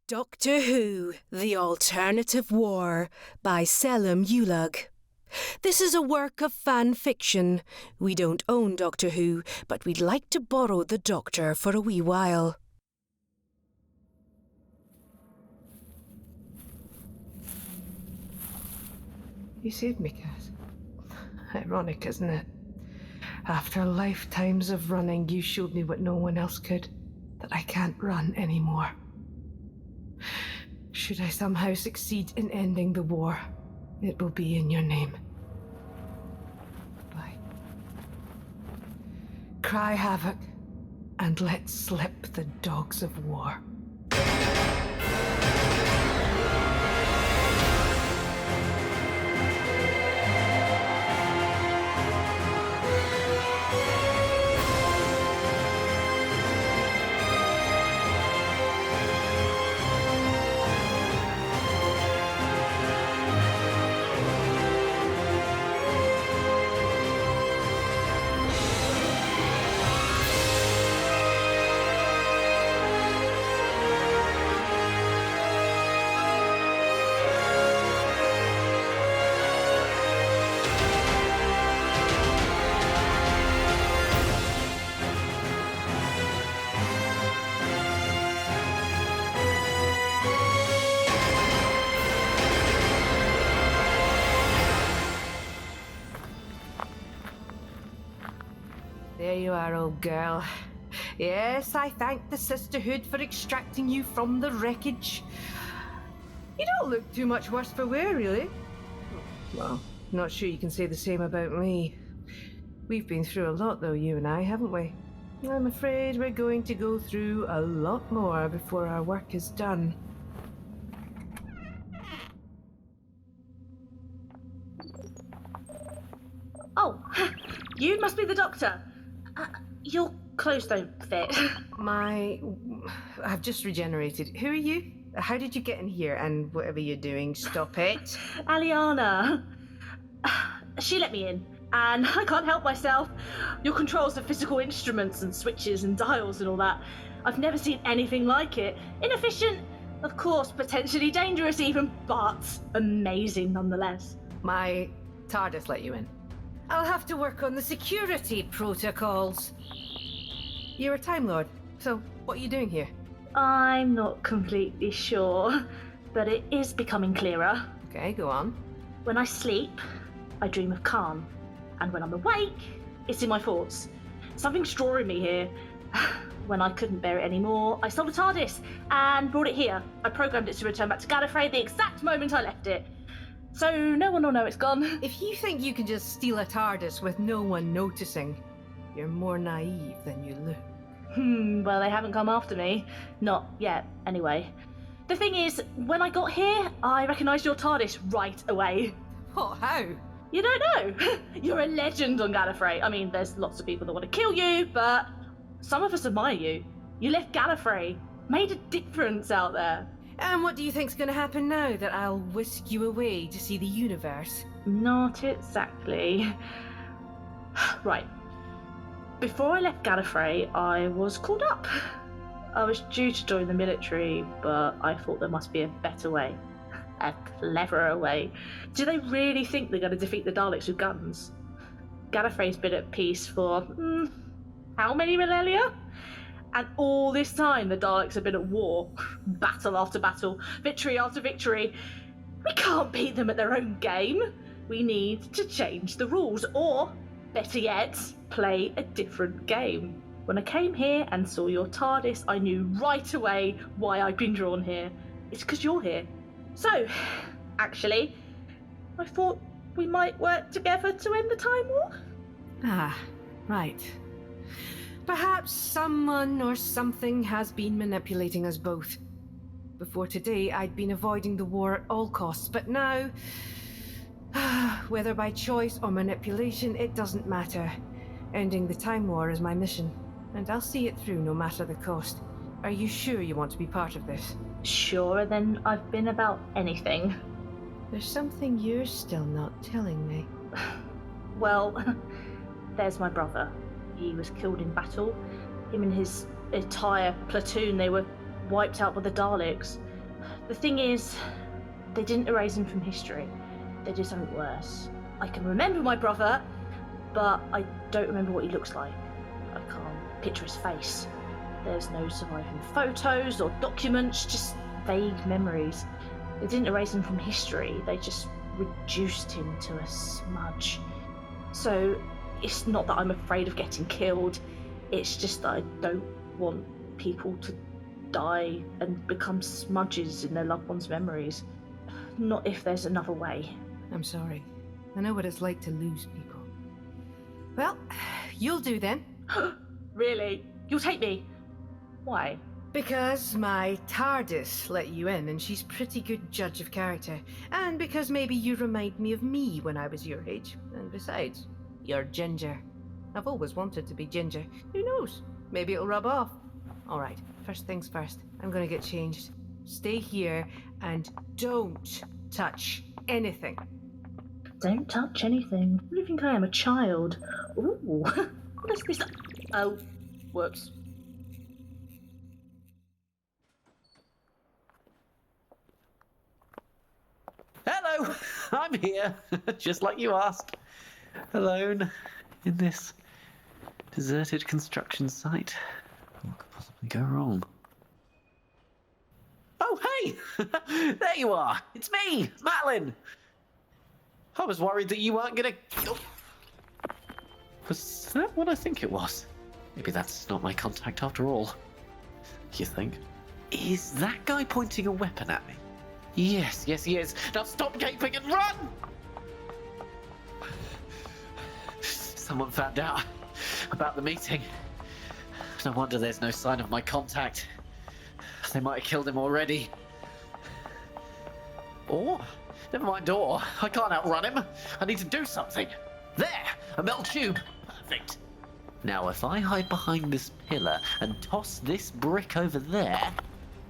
Doctor Who, The Alternative War by Selim Ulug. This is a work of fan fiction. We don't own Doctor Who, but we'd like to borrow the Doctor for a wee while. You saved me, Cass. Ironic, isn't it? After lifetimes of running, you showed me what no one else could. That I can't run anymore. Should I somehow succeed in ending the war, it will be in your name. Bye. Cry havoc, and let slip the dogs of war. There you are, old girl. Yes, I thank the Sisterhood for extracting you from the wreckage. You don't look too much worse for wear, really. Well, not sure you can say the same about me. We've been through a lot, though, you and I, haven't we? I'm afraid we're going to go through a lot more before our work is done. Oh, you must be the Doctor. Your clothes don't fit. I've just regenerated. Who are you? How did you get in here? And whatever you're doing, stop it. Aliana. She let me in, and I can't help myself. Your controls of physical instruments and switches and dials and all that. I've never seen anything like it. Inefficient, of course, potentially dangerous even, but amazing nonetheless. My TARDIS let you in. I'll have to work on the security protocols. You're a Time Lord, so what are you doing here? I'm not completely sure, but it is becoming clearer. Okay, go on. When I sleep, I dream of Karn, and when I'm awake, it's in my thoughts. Something's drawing me here. When I couldn't bear it anymore, I stole a TARDIS and brought it here. I programmed it to return back to Gallifrey the exact moment I left it. So no one will know it's gone. If you think you can just steal a TARDIS with no one noticing, you're more naive than you look. Well, they haven't come after me. Not yet, anyway. The thing is, when I got here, I recognised your TARDIS right away. What, how? You don't know. You're a legend on Gallifrey. I mean, there's lots of people that want to kill you, but some of us admire you. You left Gallifrey, made a difference out there. And what do you think's going to happen now that I'll whisk you away to see the universe? Not exactly. Right. Before I left Gallifrey, I was called up. I was due to join the military, but I thought there must be a better way. A cleverer way. Do they really think they're going to defeat the Daleks with guns? Gallifrey's been at peace for, how many millennia? And all this time, the Daleks have been at war. Battle after battle, victory after victory. We can't beat them at their own game. We need to change the rules, or, better yet, play a different game. When I came here and saw your TARDIS, I knew right away why I'd been drawn here. It's because you're here. So, actually, I thought we might work together to end the Time War. Ah, right. Perhaps someone or something has been manipulating us both. Before today, I'd been avoiding the war at all costs, but now, whether by choice or manipulation, it doesn't matter. Ending the Time War is my mission, and I'll see it through no matter the cost. Are you sure you want to be part of this? Surer than I've been about anything. There's something you're still not telling me. Well, there's my brother. He was killed in battle. Him and his entire platoon, they were wiped out by the Daleks. The thing is, they didn't erase him from history. They did something worse. I can remember my brother, but I don't remember what he looks like. I can't picture his face. There's no surviving photos or documents, just vague memories. They didn't erase him from history, they just reduced him to a smudge. So, it's not that I'm afraid of getting killed, it's just that I don't want people to die and become smudges in their loved ones' memories. Not if there's another way. I'm sorry. I know what it's like to lose people. Well, you'll do then. Really? You'll take me? Why? Because my TARDIS let you in, and she's pretty good judge of character. And because maybe you remind me of me when I was your age. And besides, you're ginger. I've always wanted to be ginger. Who knows? Maybe it'll rub off. Alright, first things first. I'm gonna get changed. Stay here and don't touch anything. Don't touch anything. What do you think I am, a child? Ooh. What is this? Oh, whoops. Hello, I'm here, just like you asked. Alone in this deserted construction site. What could possibly go wrong? Oh, hey! There you are! It's me, Mattlin! I was worried that you weren't gonna... Oh. Was that what I think it was? Maybe that's not my contact after all. You think? Is that guy pointing a weapon at me? Yes, he is. Now stop gaping and run! Someone found out about the meeting. No wonder there's no sign of my contact. They might have killed him already. Or, never mind or, I can't outrun him. I need to do something. There, a metal tube. Perfect. Now if I hide behind this pillar and toss this brick over there,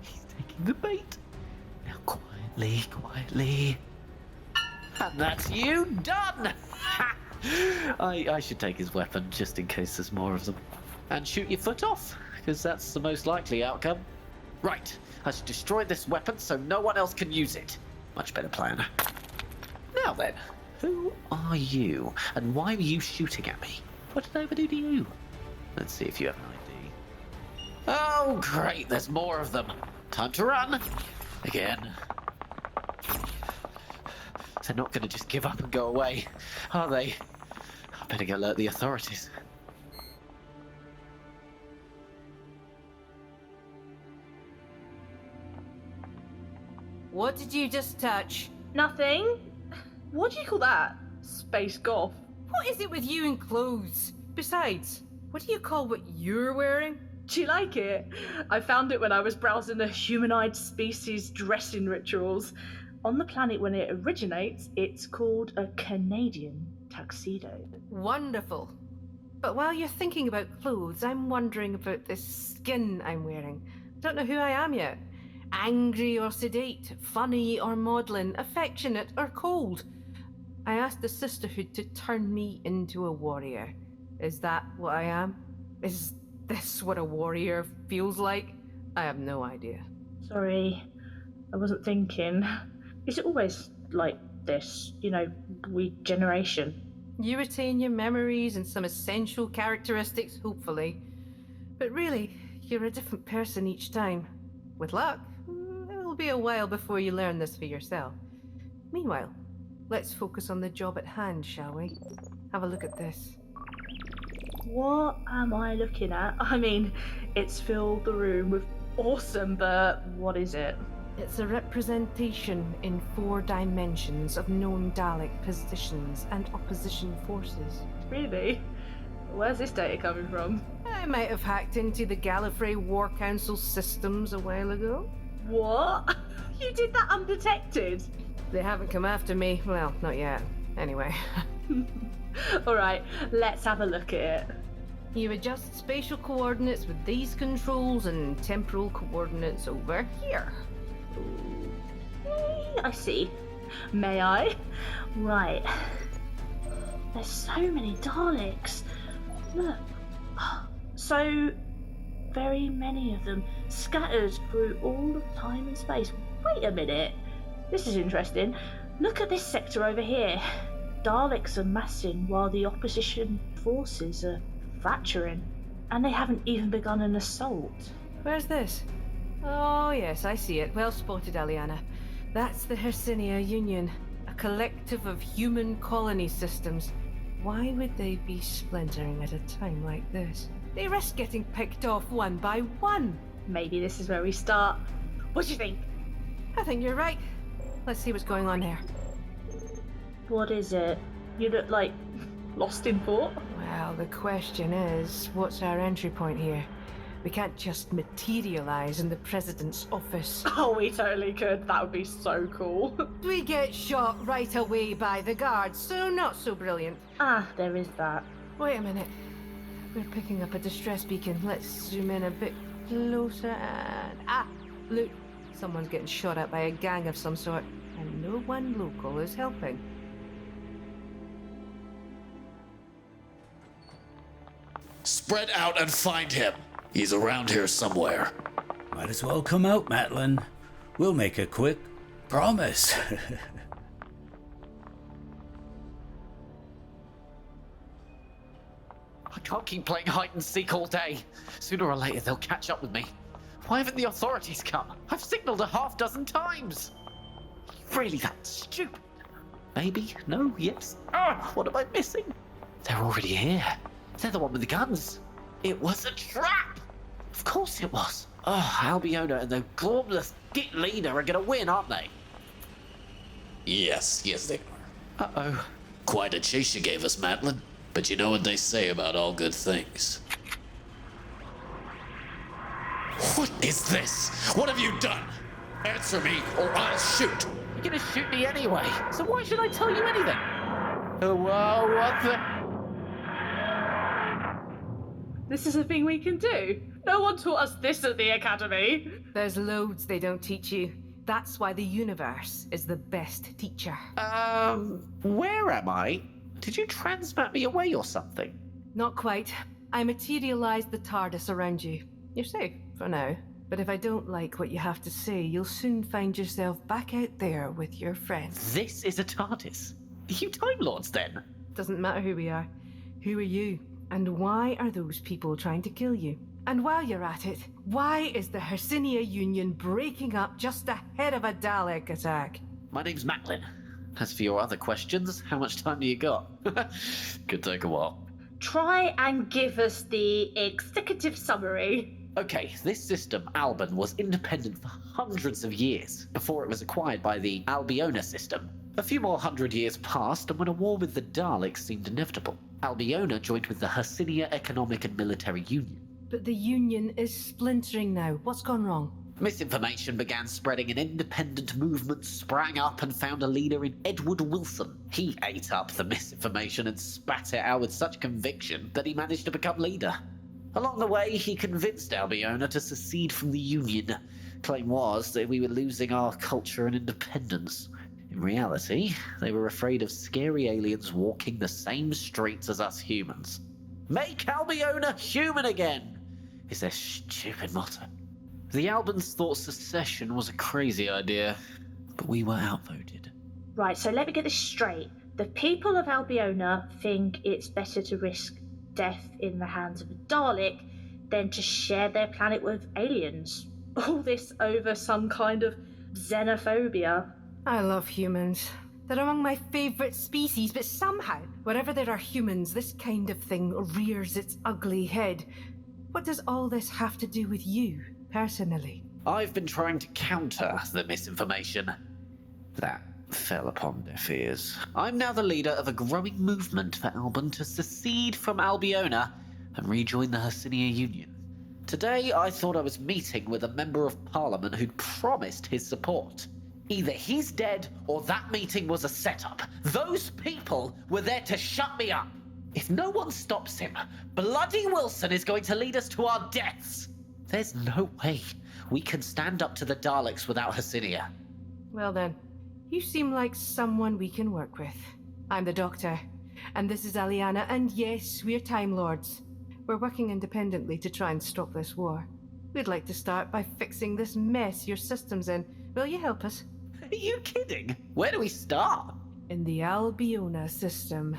he's taking the bait. Now quietly. And that's you done! I should take his weapon just in case there's more of them. And shoot your foot off, because that's the most likely outcome. Right, I should destroy this weapon so no one else can use it. Much better plan. Now then, who are you? And why were you shooting at me? What did I ever do to you? Let's see if you have an ID. Oh great, there's more of them. Time to run. Again. They're not going to just give up and go away, are they? I better go alert the authorities. What did you just touch? Nothing. What do you call that? Space golf. What is it with you and clothes? Besides, what do you call what you're wearing? Do you like it? I found it when I was browsing the humanoid species dressing rituals. On the planet when it originates, it's called a Canadian tuxedo. Wonderful. But while you're thinking about clothes, I'm wondering about this skin I'm wearing. Don't know who I am yet. Angry or sedate, funny or maudlin, affectionate or cold. I asked the Sisterhood to turn me into a warrior. Is that what I am? Is this what a warrior feels like? I have no idea. Sorry, I wasn't thinking. Is it always like this? You know, regeneration? You retain your memories and some essential characteristics, hopefully. But really, you're a different person each time. With luck, it'll be a while before you learn this for yourself. Meanwhile, let's focus on the job at hand, shall we? Have a look at this. What am I looking at? I mean, it's filled the room with awesome, but what is it? It's a representation in 4 dimensions of known Dalek positions and opposition forces. Really? Where's this data coming from? I might have hacked into the Gallifrey War Council systems a while ago. What? You did that undetected? They haven't come after me. Well, not yet. Anyway. Alright, let's have a look at it. You adjust spatial coordinates with these controls and temporal coordinates over here. I see. May I? Right. There's so many Daleks. Look. So very many of them scattered through all of time and space. Wait a minute. This is interesting. Look at this sector over here. Daleks are massing while the opposition forces are fracturing. And they haven't even begun an assault. Where's this? Oh, yes, I see it. Well spotted, Aliana. That's the Hercynia Union, a collective of human colony systems. Why would they be splintering at a time like this? They risk getting picked off one by one. Maybe this is where we start. What do you think? I think you're right. Let's see what's going on here. What is it? You look like lost in thought. Well, the question is, what's our entry point here? We can't just materialize in the president's office. Oh, we totally could. That would be so cool. We get shot right away by the guards, so not so brilliant. Ah, there is that. Wait a minute. We're picking up a distress beacon. Let's zoom in a bit closer and... Ah! Look! Someone's getting shot at by a gang of some sort, and no one local is helping. Spread out and find him. He's around here somewhere. Might as well come out, Mattlin. We'll make it quick. Promise. I can't keep playing hide and seek all day. Sooner or later they'll catch up with me. Why haven't the authorities come? I've signaled a half dozen times. Really that stupid? Maybe? No? Yes? What am I missing? They're already here. They're the one with the guns. It was a trap! Of course it was. Albiona and the gormless git leader are gonna win, aren't they? Yes, they are. Uh-oh. Quite a chase you gave us, Mattlin. But you know what they say about all good things. What is this? What have you done? Answer me, or I'll shoot. You're gonna shoot me anyway, so why should I tell you anything? Oh, whoa, what the... This is a thing we can do. No one taught us this at the academy. There's loads they don't teach you. That's why the universe is the best teacher. Where am I? Did you transmat me away or something? Not quite. I materialized the TARDIS around you. You're safe, for now. But if I don't like what you have to say, you'll soon find yourself back out there with your friends. This is a TARDIS. Are you Time Lords, then? Doesn't matter who we are. Who are you? And why are those people trying to kill you? And while you're at it, why is the Hercynia Union breaking up just ahead of a Dalek attack? My name's Mattlin. As for your other questions, how much time do you got? Could take a while. Try and give us the executive summary. Okay, this system, Alban, was independent for hundreds of years before it was acquired by the Albiona system. A few more hundred years passed, and when a war with the Daleks seemed inevitable, Albiona joined with the Hercynia Economic and Military Union. But the Union is splintering now. What's gone wrong? Misinformation began spreading, an independent movement sprang up and found a leader in Edward Wilson. He ate up the misinformation and spat it out with such conviction that he managed to become leader. Along the way, he convinced Albiona to secede from the Union. Claim was that we were losing our culture and independence. In reality, they were afraid of scary aliens walking the same streets as us humans. Make Albiona human again, is their stupid motto. The Albans thought secession was a crazy idea, but we were outvoted. Right, so let me get this straight. The people of Albiona think it's better to risk death in the hands of a Dalek than to share their planet with aliens. All this over some kind of xenophobia. I love humans. They're among my favourite species, but somehow, wherever there are humans, this kind of thing rears its ugly head. What does all this have to do with you, personally? I've been trying to counter the misinformation. That fell upon deaf ears. I'm now the leader of a growing movement for Alban to secede from Albiona and rejoin the Hercynia Union. Today, I thought I was meeting with a member of Parliament who'd promised his support. Either he's dead or that meeting was a setup. Those people were there to shut me up. If no one stops him, Bloody Wilson is going to lead us to our deaths. There's no way we can stand up to the Daleks without Hercynia. Well then, you seem like someone we can work with. I'm the Doctor, and this is Aliana, and yes, we're Time Lords. We're working independently to try and stop this war. We'd like to start by fixing this mess your system's in Will you help us? Are you kidding? Where do we start? In the Albiona system.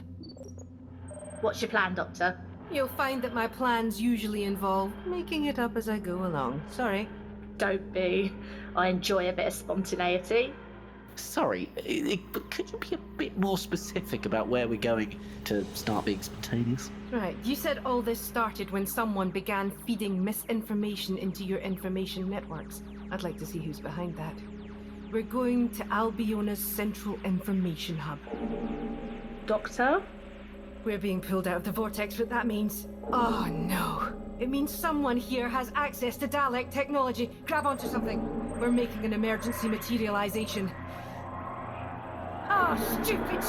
What's your plan, Doctor? You'll find that my plans usually involve making it up as I go along. Sorry. Don't be. I enjoy a bit of spontaneity. Sorry, but could you be a bit more specific about where we're going to start being spontaneous? Right, you said all this started when someone began feeding misinformation into your information networks. I'd like to see who's behind that. We're going to Albiona's central information hub. Doctor? We're being pulled out of the vortex, what that means. Oh no. It means someone here has access to Dalek technology. Grab onto something. We're making an emergency materialization. Oh, stupid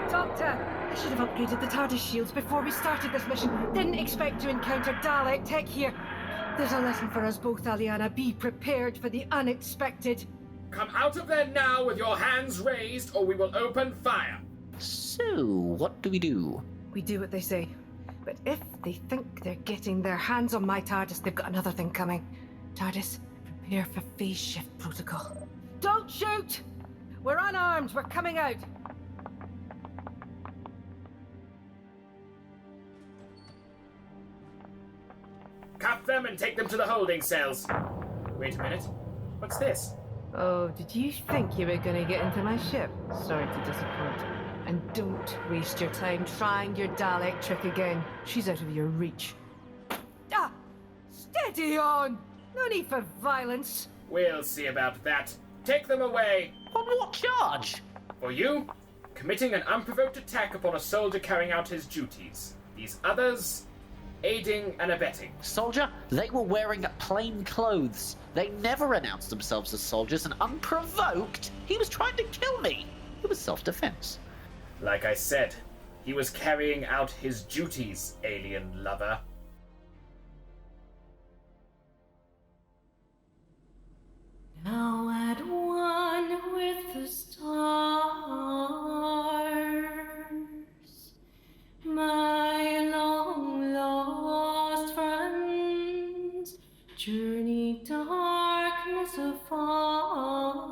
Doctor! I should have upgraded the TARDIS shields before we started this mission. Didn't expect to encounter Dalek tech here. There's a lesson for us both, Aliana. Be prepared for the unexpected. Come out of there now with your hands raised, or we will open fire. So, what do we do? We do what they say. But if they think they're getting their hands on my TARDIS, they've got another thing coming. TARDIS, prepare for phase shift protocol. Don't shoot! We're unarmed. We're coming out. Cuff them and take them to the holding cells. Wait a minute. What's this? Oh, did you think you were going to get into my ship? Sorry to disappoint. And don't waste your time trying your Dalek trick again. She's out of your reach. Ah! Steady on! No need for violence. We'll see about that. Take them away. On what charge? For you, committing an unprovoked attack upon a soldier carrying out his duties. These others, aiding and abetting. Soldier, they were wearing plain clothes. They never announced themselves as soldiers, and unprovoked, he was trying to kill me. It was self-defense. Like I said, he was carrying out his duties, alien lover. Now at one with the stars, my long lost friends journey darkness afar.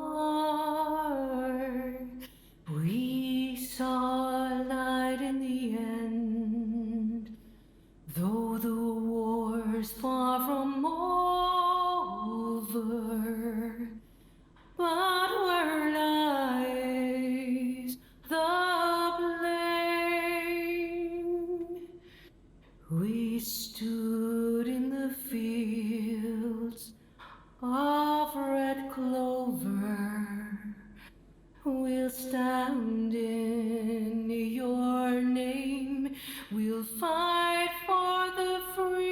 We saw light in the end, though the war's far from over. But where lies the blame? We stood in the fields of red clover. We'll stand in your name. We'll fight for the freedom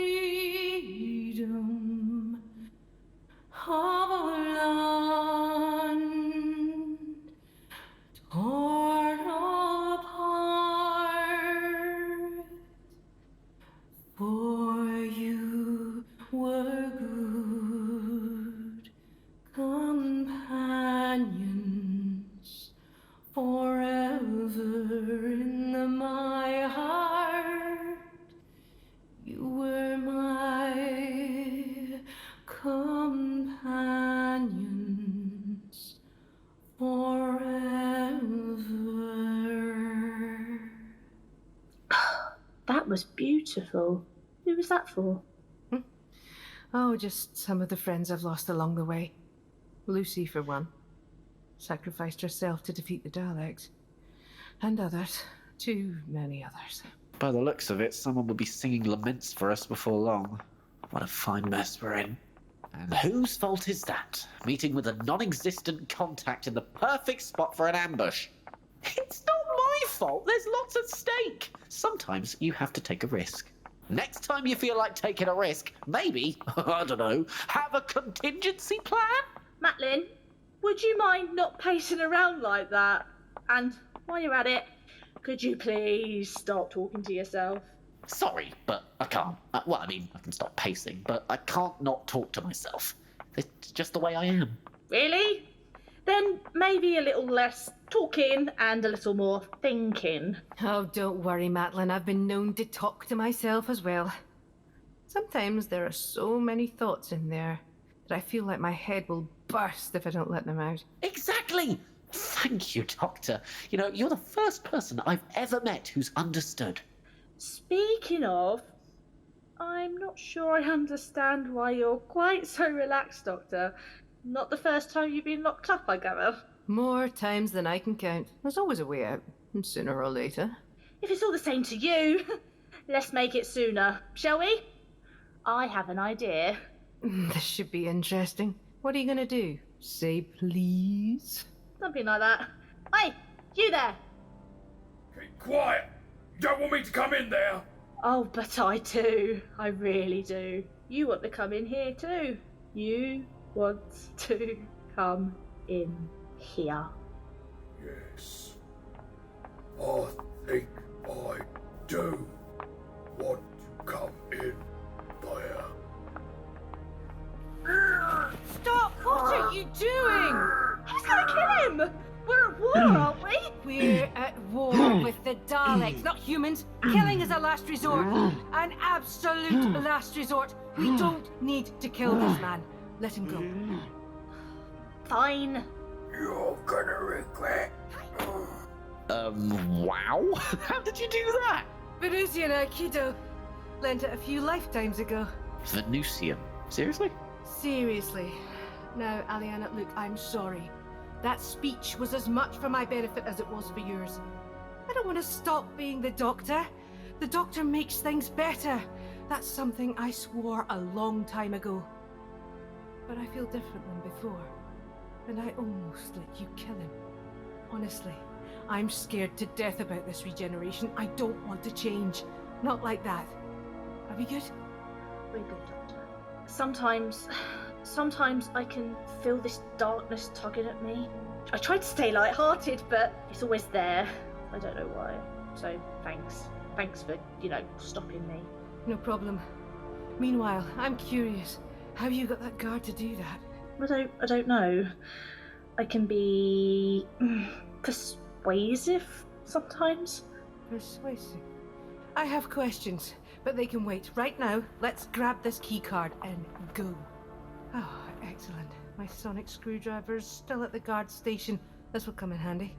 of our land, torn apart. For you were good companions, forever in my heart. You were my companions forever. That was beautiful. Who was that for? Oh, just some of the friends I've lost along the way. Lucy, for one. Sacrificed herself to defeat the Daleks. And others. Too many others. By the looks of it, someone will be singing laments for us before long. What a fine mess we're in. And whose fault is that? Meeting with a non-existent contact in the perfect spot for an ambush. It's not my fault. There's lots at stake. Sometimes you have to take a risk. Next time you feel like taking a risk, maybe, I don't know, have a contingency plan? Mattlin, would you mind not pacing around like that? And while you're at it, could you please stop talking to yourself? Sorry, but I can't. Well, I mean, I can stop pacing, but I can't not talk to myself. It's just the way I am. Really? Then maybe a little less talking and a little more thinking. Oh, don't worry, Mattlin. I've been known to talk to myself as well. Sometimes there are so many thoughts in there but I feel like my head will burst if I don't let them out. Exactly! Thank you, Doctor. You know, you're the first person I've ever met who's understood. Speaking of, I'm not sure I understand why you're quite so relaxed, Doctor. Not the first time you've been locked up, I gather. More times than I can count. There's always a way out, sooner or later. If it's all the same to you, let's make it sooner, shall we? I have an idea. This should be interesting. What are you gonna do? Say please? Something like that. Hey, you there! Keep quiet! You don't want me to come in there? Oh, but I do. I really do. You want to come in here too. You want to come in here. Yes. I think I do want to come in there. Stop! What are you doing? Who's gonna kill him? We're at war, aren't we? We're at war with the Daleks, not humans. Killing is a last resort. An absolute last resort. We don't need to kill this man. Let him go. Fine. You're gonna regret. Wow? How did you do that? Venusian Aikido. Learned it a few lifetimes ago. Venusian? Seriously? Seriously. Now, Aliana, look, I'm sorry. That speech was as much for my benefit as it was for yours. I don't want to stop being the Doctor. The Doctor makes things better. That's something I swore a long time ago. But I feel different than before. And I almost let you kill him. Honestly, I'm scared to death about this regeneration. I don't want to change. Not like that. Are we good? We're good, Doctor. Sometimes I can feel this darkness tugging at me. I try to stay light-hearted, but it's always there. I don't know why. So, thanks. Thanks for, stopping me. No problem. Meanwhile, I'm curious. How you got that guard to do that? I don't know. I can be persuasive sometimes. Persuasive. I have questions, but they can wait. Right now, let's grab this key card and go. Oh, excellent. My sonic screwdriver's still at the guard station. This will come in handy.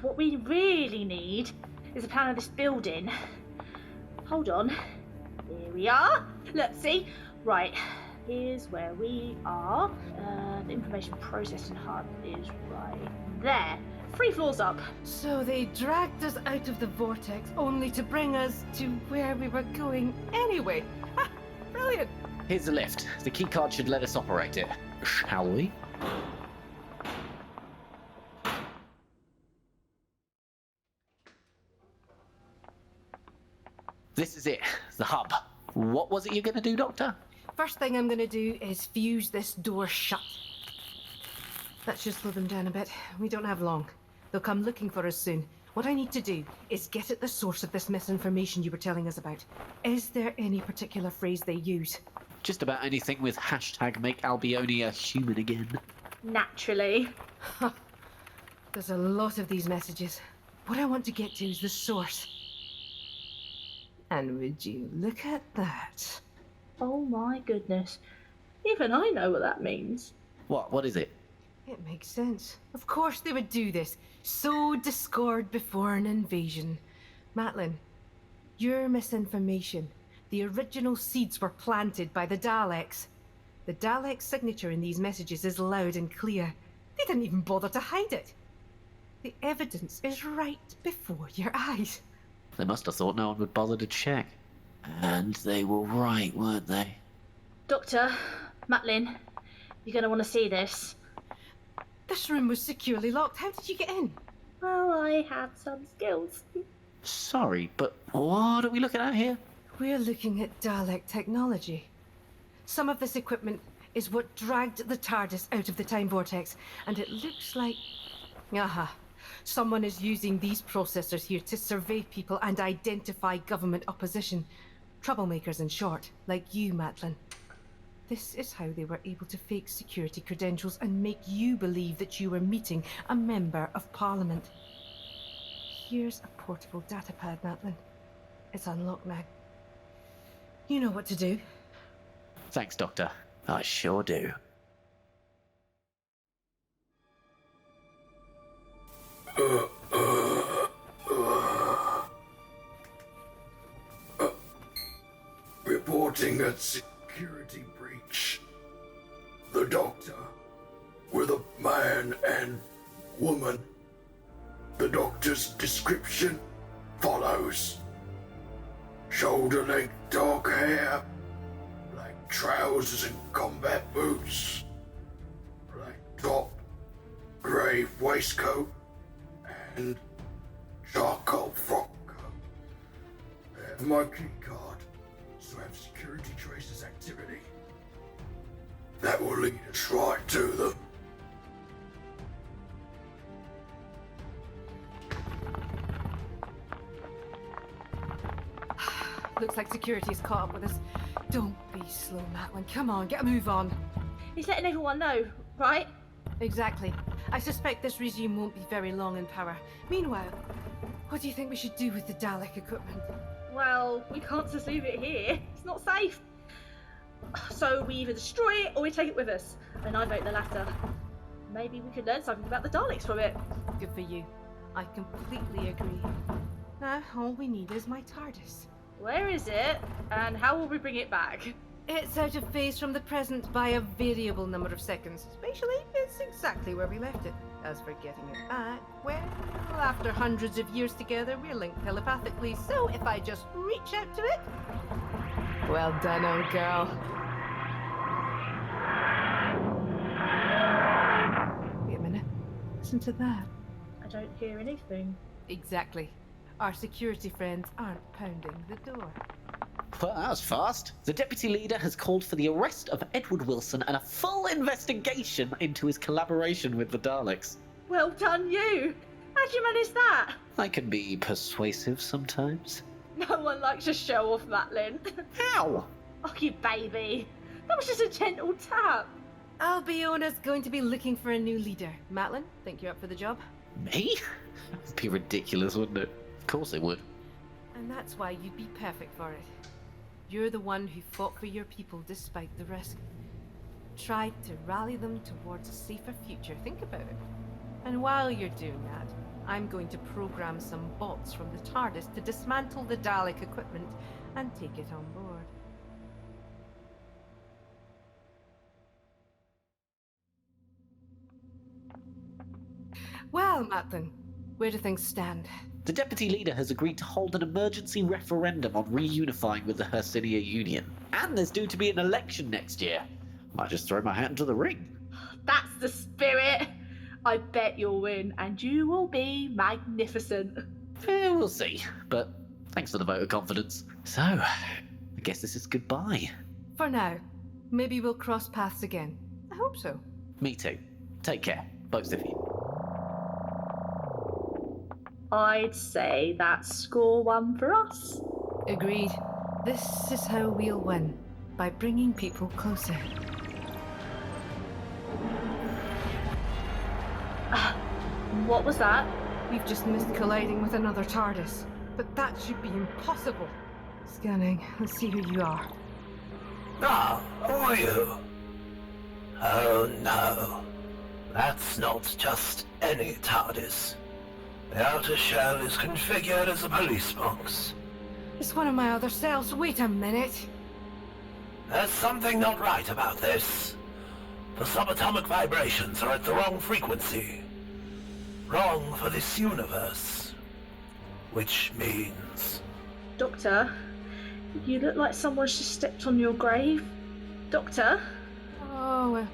What we really need is a plan of this building. Hold on. Here we are. Let's see. Right. Here's where we are. The information processing hub is right there. 3 floors up. So they dragged us out of the vortex only to bring us to where we were going anyway. Ha! Brilliant! Here's the lift. The keycard should let us operate it. Shall we? This is it. The hub. What was it you're going to do, Doctor? First thing I'm going to do is fuse this door shut. That should slow them down a bit. We don't have long. They'll come looking for us soon. What I need to do is get at the source of this misinformation you were telling us about. Is there any particular phrase they use? Just about anything with hashtag make Albionia human again. Naturally. There's a lot of these messages. What I want to get to is the source. And would you look at that? Oh my goodness. Even I know what that means. What is it? It makes sense. Of course they would do this. Sow discord before an invasion. Mattlin, your misinformation. The original seeds were planted by the Daleks. The Dalek signature in these messages is loud and clear. They didn't even bother to hide it. The evidence is right before your eyes. They must have thought no one would bother to check. And they were right, weren't they? Doctor, Mattlin, you're going to want to see this. This room was securely locked. How did you get in? Well, I had some skills. Sorry, but what are we looking at here? We're looking at Dalek technology. Some of this equipment is what dragged the TARDIS out of the time vortex, and it looks like... Aha. Someone is using these processors here to survey people and identify government opposition. Troublemakers, in short, like you, Mattlin. This is how they were able to fake security credentials and make you believe that you were meeting a member of Parliament. Here's a portable datapad, Mattlin. It's unlocked now. You know what to do. Thanks, Doctor. I sure do. Reporting a security breach. The doctor, with a man and woman. The doctor's description follows. Shoulder-length dark hair, black trousers and combat boots, black top, grey waistcoat, and charcoal frock coat. Have my key card, so have security traces activity. That will lead us right to them. Looks like security's caught up with us. Don't be slow, Mattlin. Come on, get a move on. He's letting everyone know, right? Exactly. I suspect this regime won't be very long in power. Meanwhile, what do you think we should do with the Dalek equipment? Well, we can't just leave it here. It's not safe. So we either destroy it or we take it with us. And I vote the latter. Maybe we could learn something about the Daleks from it. Good for you. I completely agree. Now, all we need is my TARDIS. Where is it? And how will we bring it back? It's out of phase from the present by a variable number of seconds. Spatially, it's exactly where we left it. As for getting it back, well, after hundreds of years together, we're linked telepathically, so if I just reach out to it... Well done, old girl. Wait a minute. Listen to that. I don't hear anything. Exactly. Our security friends aren't pounding the door. Well, that was fast. The deputy leader has called for the arrest of Edward Wilson and a full investigation into his collaboration with the Daleks. Well done, you! How'd you manage that? I can be persuasive sometimes. No one likes a show off, Mattlin. How? Oh, you baby. That was just a gentle tap. Albiona's going to be looking for a new leader. Mattlin, think you're up for the job? Me? That'd be ridiculous, wouldn't it? Of course it would. And that's why you'd be perfect for it. You're the one who fought for your people despite the risk. Tried to rally them towards a safer future. Think about it. And while you're doing that, I'm going to program some bots from the TARDIS to dismantle the Dalek equipment and take it on board. Well, Mattlin, where do things stand? The deputy leader has agreed to hold an emergency referendum on reunifying with the Hercynia Union. And there's due to be an election next year. Might just throw my hat into the ring. That's the spirit. I bet you'll win, and you will be magnificent. We'll see. But thanks for the vote of confidence. So, I guess this is goodbye. For now. Maybe we'll cross paths again. I hope so. Me too. Take care, both of you. I'd say that's score one for us. Agreed. This is how we'll win. By bringing people closer. What was that? We've just missed colliding with another TARDIS. But that should be impossible. Scanning. Let's see who you are. Ah, who are you? Oh no. That's not just any TARDIS. The outer shell is configured as a police box. It's one of my other cells. Wait a minute. There's something not right about this. The subatomic vibrations are at the wrong frequency. Wrong for this universe. Which means... Doctor, you look like someone's just stepped on your grave. Doctor? Oh,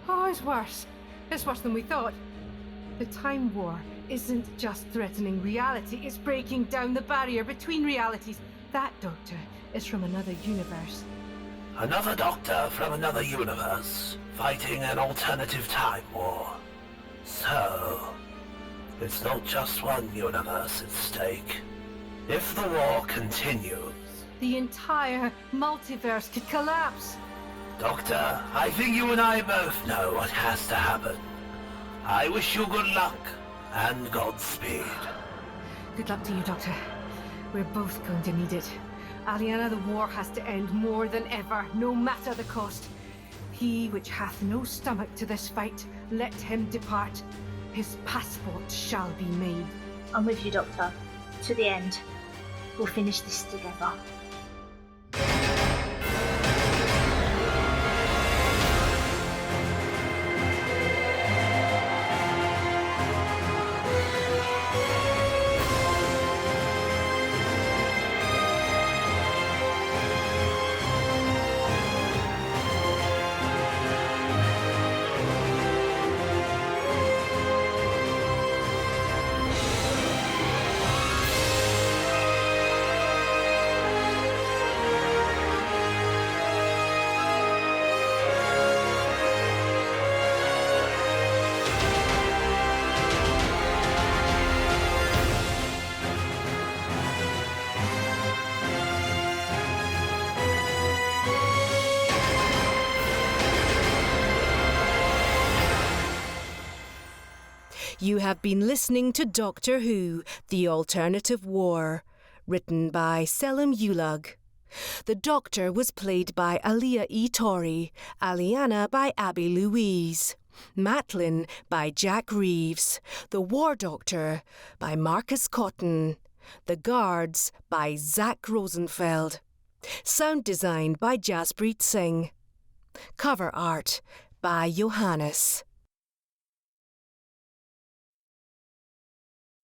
it's worse. It's worse than we thought. The Time War isn't just threatening reality, it's breaking down the barrier between realities. That doctor is from another universe. Another doctor from another universe, fighting an alternative time war. So, it's not just one universe at stake. If the war continues... The entire multiverse could collapse. Doctor, I think you and I both know what has to happen. I wish you good luck, and Godspeed. Good luck to you, Doctor. We're both going to need it. Aliana, the war has to end more than ever, no matter the cost. He which hath no stomach to this fight, let him depart. His passport shall be made. I'm with you, Doctor. To the end. We'll finish this together. You have been listening to Doctor Who, The Alternative War, written by Selim Ulug. The Doctor was played by Alia Torrie, Aliana by Abi Louise, Mattlin by Jack Reeves, The War Doctor by Marcus Cotton, The Guards by Zak Rosenfeld, sound design by Jaspreet Singh, cover art by Johannes.